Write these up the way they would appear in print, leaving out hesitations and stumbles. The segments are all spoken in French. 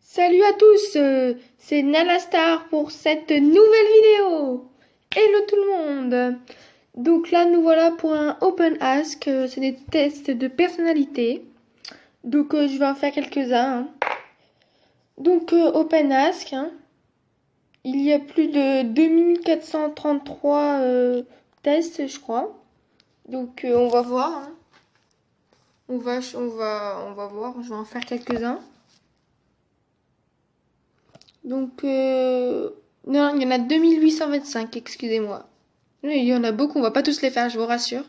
Salut à tous, c'est Nalastar pour cette nouvelle vidéo. Hello tout le monde. Donc là nous voilà pour un Open Ask, c'est des tests de personnalité. Donc je vais en faire quelques-uns, hein. Donc Open Ask, hein. Il y a plus de 2433 tests je crois. Donc on va voir, hein. On va voir, je vais en faire quelques-uns. Donc, non, il y en a 2825, excusez-moi. Oui, il y en a beaucoup, on va pas tous les faire, je vous rassure.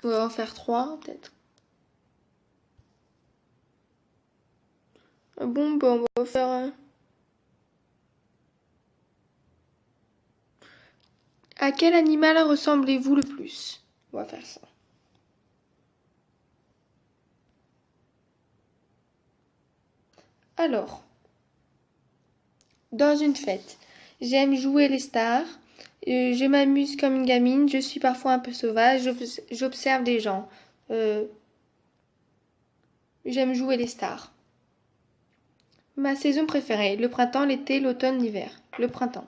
On va en faire trois, peut-être. Ah bon, bah, on va faire... À quel animal ressemblez-vous le plus? On va faire ça. Alors, dans une fête, j'aime jouer les stars. Je m'amuse comme une gamine. Je suis parfois un peu sauvage. J'observe des gens. Euh, J'aime jouer les stars. Ma saison préférée, le printemps, l'été, l'automne, l'hiver. Le printemps.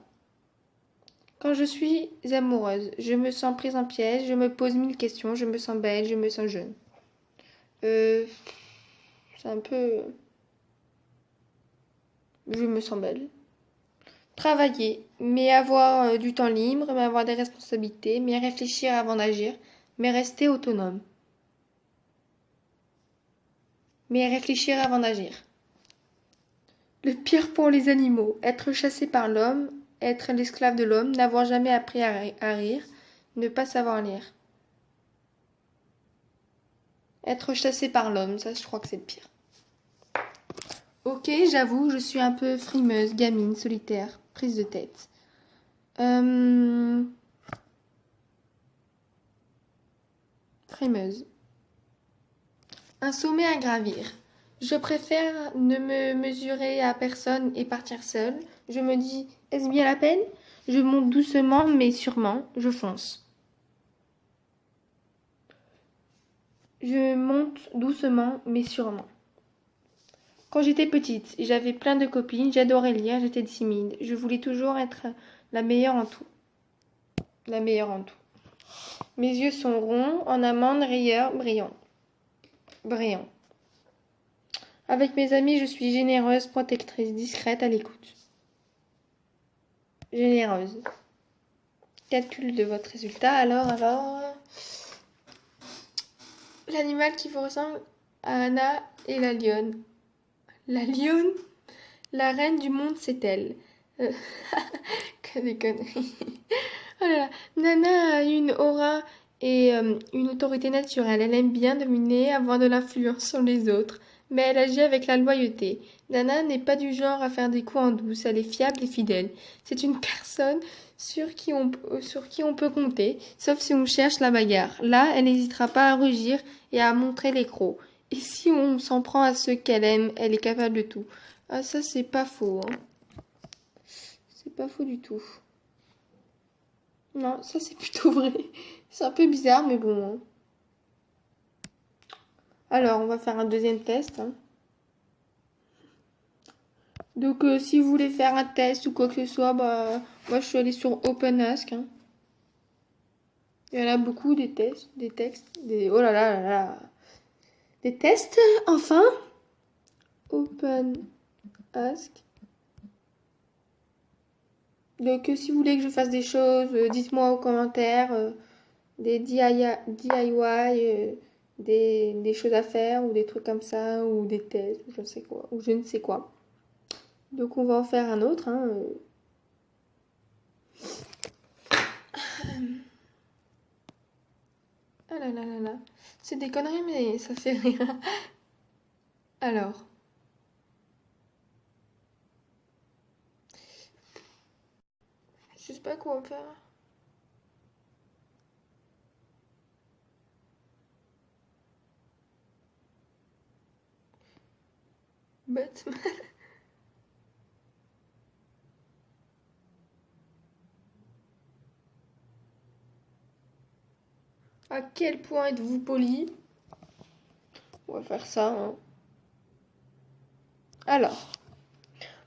Quand je suis amoureuse, je me sens prise en piège, je me pose mille questions, je me sens belle, je me sens jeune. Euh, c'est un peu... Je me sens belle. Travailler, mais avoir du temps libre, mais avoir des responsabilités, mais réfléchir avant d'agir, mais rester autonome. Mais réfléchir avant d'agir. Le pire pour les animaux, être chassé par l'homme, être l'esclave de l'homme, n'avoir jamais appris à rire, ne pas savoir lire. Être chassé par l'homme, ça je crois que c'est le pire. Ok, j'avoue, je suis un peu frimeuse, gamine, solitaire, prise de tête. Euh... Frimeuse. Un sommet à gravir. Je préfère ne me mesurer à personne et partir seule. Je me dis, est-ce bien la peine? Je monte doucement mais sûrement, je fonce. Je monte doucement mais sûrement. Quand j'étais petite, j'avais plein de copines, j'adorais lire, j'étais timide. Je voulais toujours être la meilleure en tout. La meilleure en tout. Mes yeux sont ronds, en amande, rieurs, brillants. Brillants. Avec mes amis, je suis généreuse, protectrice, discrète, à l'écoute. Généreuse. Calcul de votre résultat. Alors. L'animal qui vous ressemble à Anna et la lionne. La lionne? La reine du monde, c'est elle. Euh, que des conneries. Oh là là. Nana a une aura et une autorité naturelle. Elle aime bien dominer, avoir de l'influence sur les autres, mais elle agit avec la loyauté. Nana n'est pas du genre à faire des coups en douce, elle est fiable et fidèle. C'est une personne sur qui on peut compter, sauf si on cherche la bagarre. Là, elle n'hésitera pas à rugir et à montrer les crocs. Et si on s'en prend à ceux qu'elle aime, elle est capable de tout. Ah, ça, c'est pas faux, hein. C'est pas faux du tout. Non, ça c'est plutôt vrai. C'est un peu bizarre, mais bon. Alors, on va faire un deuxième test, hein. Donc, si vous voulez faire un test ou quoi que ce soit, bah, moi je suis allée sur OpenAsk, hein. Il y en a beaucoup des tests, des textes, des... Oh là là là là. Des tests, enfin. OpenAsk. Donc, si vous voulez que je fasse des choses, dites-moi aux commentaires. Des DIY, des choses à faire ou des trucs comme ça, ou des tests, ou je sais quoi, ou je ne sais quoi. Donc on va en faire un autre, hein. Ah là là là là. C'est des conneries, mais ça fait rire. Alors, je sais pas quoi faire. Batman. À quel point êtes-vous poli? On va faire ça, hein. Alors,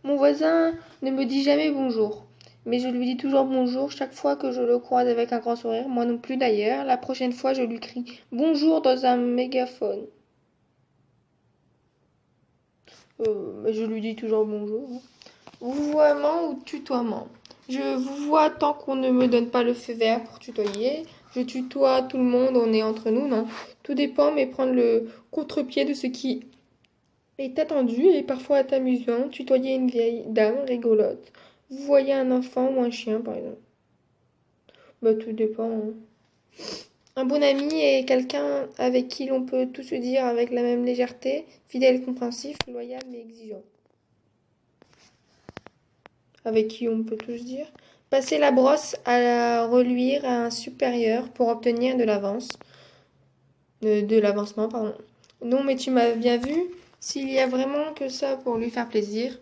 mon voisin ne me dit jamais bonjour. Mais je lui dis toujours bonjour chaque fois que je le croise avec un grand sourire. Moi non plus d'ailleurs. La prochaine fois, je lui crie bonjour dans un mégaphone. Mais je lui dis toujours bonjour. Vouvoiement ou tutoiement. Je vous vois tant qu'on ne me donne pas le feu vert pour tutoyer. Je tutoie tout le monde, on est entre nous, non. Tout dépend, mais prendre le contre-pied de ce qui est attendu et parfois est amusant. Tutoyer une vieille dame rigolote. Vous voyez un enfant ou un chien, par exemple. Bah, tout dépend, hein. Un bon ami est quelqu'un avec qui l'on peut tout se dire avec la même légèreté, fidèle, compréhensif, loyal mais exigeant. Avec qui on peut tout se dire. Passer la brosse à la reluire à un supérieur pour obtenir de l'avance. De l'avancement, pardon. Non, mais tu m'as bien vu. S'il y a vraiment que ça pour lui faire plaisir,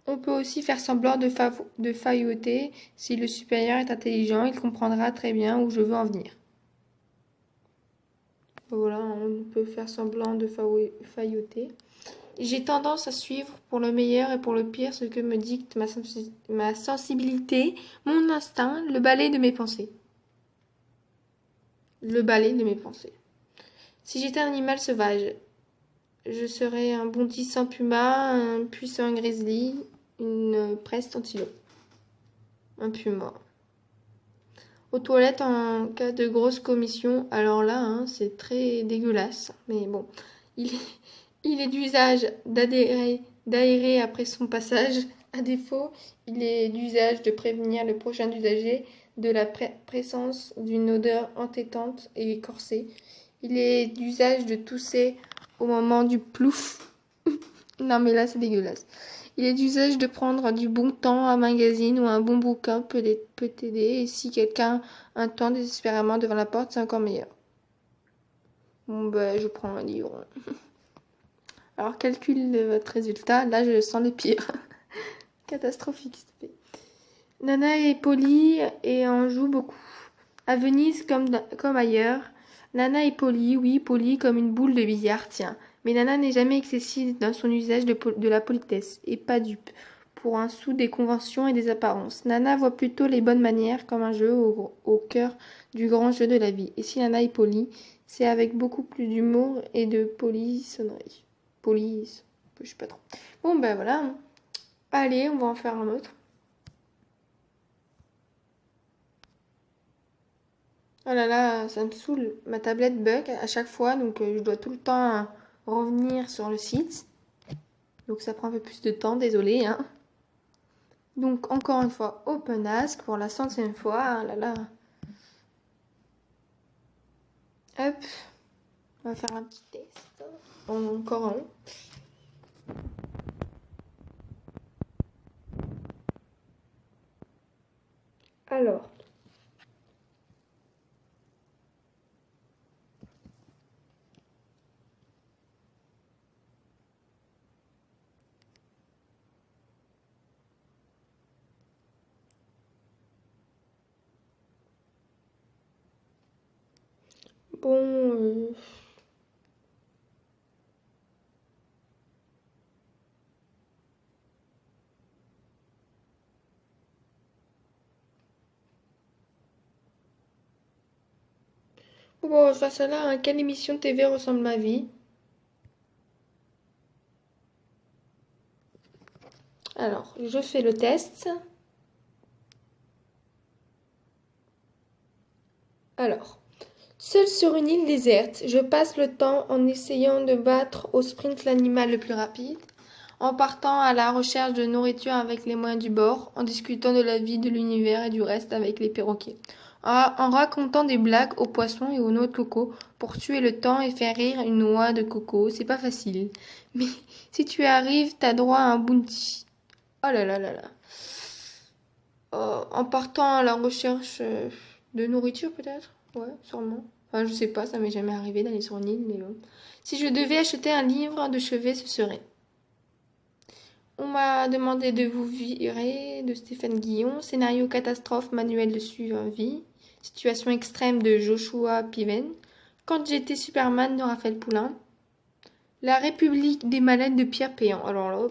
on peut aussi faire semblant de failloter. Si le supérieur est intelligent, il comprendra très bien où je veux en venir. Voilà, on peut faire semblant de failloter. J'ai tendance à suivre pour le meilleur et pour le pire ce que me dicte ma sensibilité, mon instinct, le balai de mes pensées. Le balai de mes pensées. Si j'étais un animal sauvage, je serais un bondissant puma, un puissant grizzly, une preste antilope. Un puma. Aux toilettes en cas de grosse commission, alors là, hein, c'est très dégueulasse. Mais bon, il est d'usage d'aérer après son passage. À défaut, il est d'usage de prévenir le prochain usager de la présence d'une odeur entêtante et corsée. Il est d'usage de tousser au moment du plouf. Non mais là c'est dégueulasse. Il est d'usage de prendre du bon temps, un magazine ou un bon bouquin peut t'aider. Et si quelqu'un attend désespérément devant la porte, c'est encore meilleur. Bon ben je prends un livre. Alors calcule votre résultat. Là je sens le pire. Catastrophique s'il te plaît. Nana est polie et en joue beaucoup. À Venise comme ailleurs, Nana est polie, oui, polie comme une boule de billard, tiens. Mais Nana n'est jamais excessive dans son usage de la politesse, et pas dupe, pour un sou des conventions et des apparences. Nana voit plutôt les bonnes manières comme un jeu au cœur du grand jeu de la vie. Et si Nana est polie, c'est avec beaucoup plus d'humour et de polissonnerie. Police, je sais pas trop. Bon ben voilà. Allez, on va en faire un autre. Oh là là, ça me saoule. Ma tablette bug à chaque fois, donc je dois tout le temps revenir sur le site. Donc ça prend un peu plus de temps, désolé, hein. Donc encore une fois, OpenAsk pour la 100e fois. Oh là là. Hop, on va faire un petit test. Encore un. Alors. Bon, bon, face à là, à quelle émission de TV ressemble ma vie? Alors, je fais le test. Alors, seul sur une île déserte, je passe le temps en essayant de battre au sprint l'animal le plus rapide, en partant à la recherche de nourriture avec les moyens du bord, en discutant de la vie, de l'univers et du reste avec les perroquets, en racontant des blagues aux poissons et aux noix de coco pour tuer le temps et faire rire une noix de coco. C'est pas facile. Mais si tu arrives, t'as droit à un bounty. Oh là là là là. En partant à la recherche de nourriture peut-être? Ouais, sûrement. Enfin, je sais pas, ça m'est jamais arrivé d'aller sur une île, mais bon. Si je devais acheter un livre de chevet, ce serait. On m'a demandé de vous virer de Stéphane Guillon, scénario catastrophe, manuel de survie, situation extrême de Joshua Piven, Quand j'étais Superman de Raphaël Poulain, La République des malades de Pierre Péan. Alors là...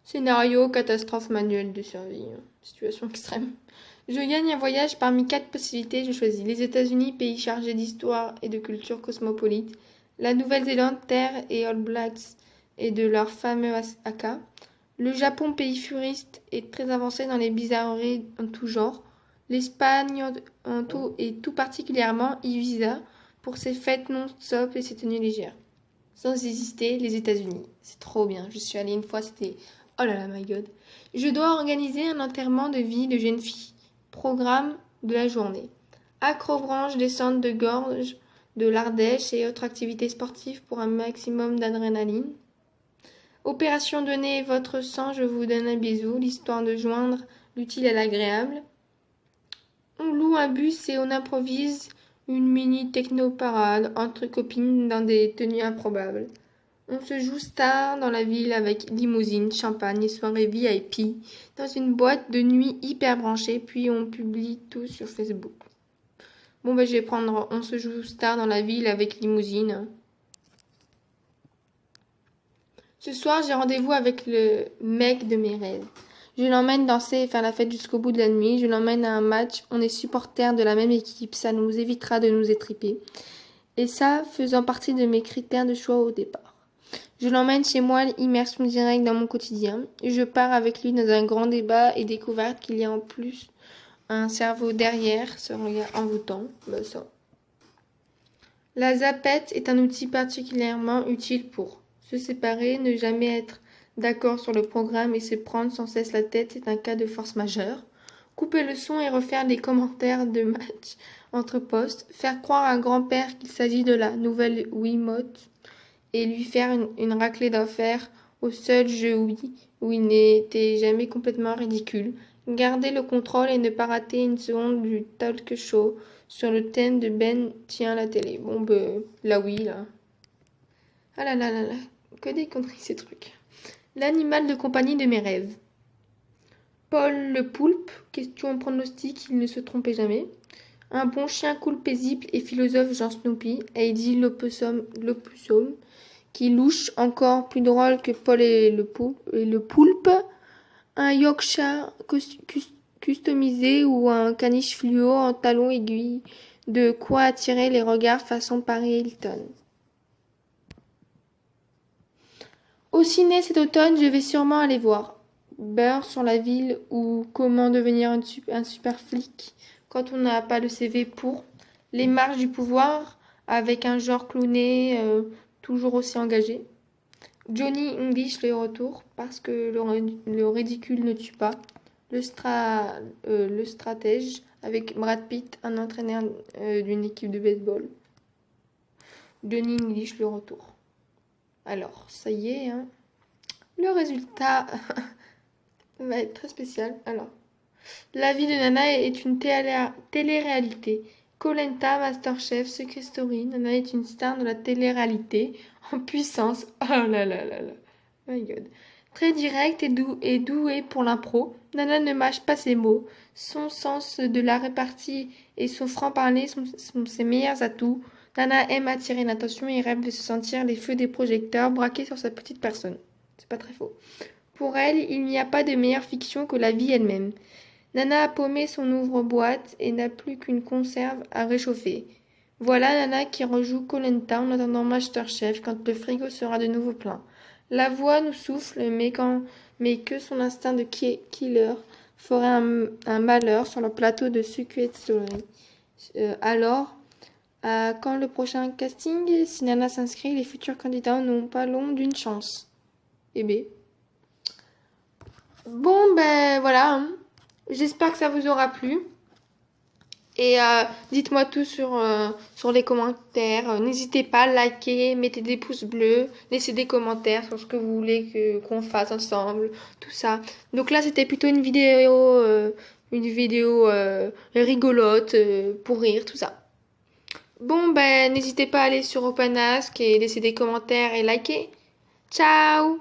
Scénario, catastrophe, manuel de survie. Situation extrême. Je gagne un voyage parmi 4 possibilités. Je choisis les États-Unis, pays chargé d'histoire et de culture cosmopolite. La Nouvelle-Zélande, terre et All Blacks et de leur fameux haka. Le Japon, pays furiste et très avancé dans les bizarreries en tout genre. L'Espagne en tout et tout particulièrement Ibiza pour ses fêtes non-stop et ses tenues légères. Sans hésiter, les États-Unis. C'est trop bien. Je suis allée une fois, c'était... Oh là là, my God. Je dois organiser un enterrement de vie de jeune fille. Programme de la journée. Acrobranche, descente de gorge de l'Ardèche et autres activités sportives pour un maximum d'adrénaline. Opération Donnez votre sang, je vous donne un bisou, l'histoire de joindre l'utile à l'agréable. On loue un bus et on improvise une mini techno-parade entre copines dans des tenues improbables. On se joue star dans la ville avec limousine, champagne et soirée VIP dans une boîte de nuit hyper branchée, puis on publie tout sur Facebook. Bon je vais prendre on se joue star dans la ville avec limousine. Ce soir, j'ai rendez-vous avec le mec de mes rêves. Je l'emmène danser et faire la fête jusqu'au bout de la nuit. Je l'emmène à un match. On est supporters de la même équipe. Ça nous évitera de nous étriper. Et ça, faisant partie de mes critères de choix au départ. Je l'emmène chez moi, immersion directe dans mon quotidien. Je pars avec lui dans un grand débat et découverte qu'il y a en plus un cerveau derrière ce regard envoûtant. Ça. La zapette est un outil particulièrement utile pour se séparer, ne jamais être d'accord sur le programme et se prendre sans cesse la tête, c'est un cas de force majeure. Couper le son et refaire des commentaires de match entre postes. Faire croire à un grand-père qu'il s'agit de la nouvelle Wiimote et lui faire une raclée d'enfer au seul jeu Wii où il n'était jamais complètement ridicule. Garder le contrôle et ne pas rater une seconde du talk show sur le thème de Ben tient la télé. Bon, la Wii, là. Ah là là là là. Que des conneries ces trucs. L'animal de compagnie de mes rêves. Paul le poulpe, question pronostic, il ne se trompait jamais. Un bon chien cool, paisible et philosophe genre Snoopy. Heidi l'opossum, qui louche encore plus drôle que Paul et le poulpe. Un Yorkshire customisé ou un caniche fluo en talons aiguilles. De quoi attirer les regards façon Paris Hilton. Au ciné cet automne, je vais sûrement aller voir Beurre sur la ville ou Comment devenir un super flic quand on n'a pas le CV pour. Les marches du pouvoir avec un genre clowné toujours aussi engagé. Johnny English le retour parce que le ridicule ne tue pas. Le stratège avec Brad Pitt, un entraîneur d'une équipe de baseball. Johnny English le retour. Alors, ça y est, hein. Le résultat va être très spécial. Alors, La vie de Nana est une télé-réalité. Koh Lanta, Masterchef, Secret Story. Nana est une star de la télé-réalité en puissance. Oh là là là là. My God. Très directe et douée pour l'impro. Nana ne mâche pas ses mots. Son sens de la répartie et son franc-parler sont ses meilleurs atouts. Nana aime attirer l'attention et rêve de se sentir les feux des projecteurs braqués sur sa petite personne. C'est pas très faux. Pour elle, il n'y a pas de meilleure fiction que la vie elle-même. Nana a paumé son ouvre-boîte et n'a plus qu'une conserve à réchauffer. Voilà Nana qui rejoue Koh Lanta en attendant Masterchef quand le frigo sera de nouveau plein. La voix nous souffle, mais que son instinct de killer ferait un malheur sur le plateau de Secret Story. Alors, quand le prochain casting, si Nana s'inscrit, les futurs candidats n'ont pas l'ombre d'une chance. Eh bien. Bon, ben voilà. Hein. J'espère que ça vous aura plu. Et dites-moi tout sur les commentaires. N'hésitez pas à liker, mettez des pouces bleus, laissez des commentaires sur ce que vous voulez qu'on fasse ensemble, tout ça. Donc là, c'était plutôt une vidéo rigolote pour rire, tout ça. Bon, ben n'hésitez pas à aller sur OpenAsk et laisser des commentaires et liker. Ciao!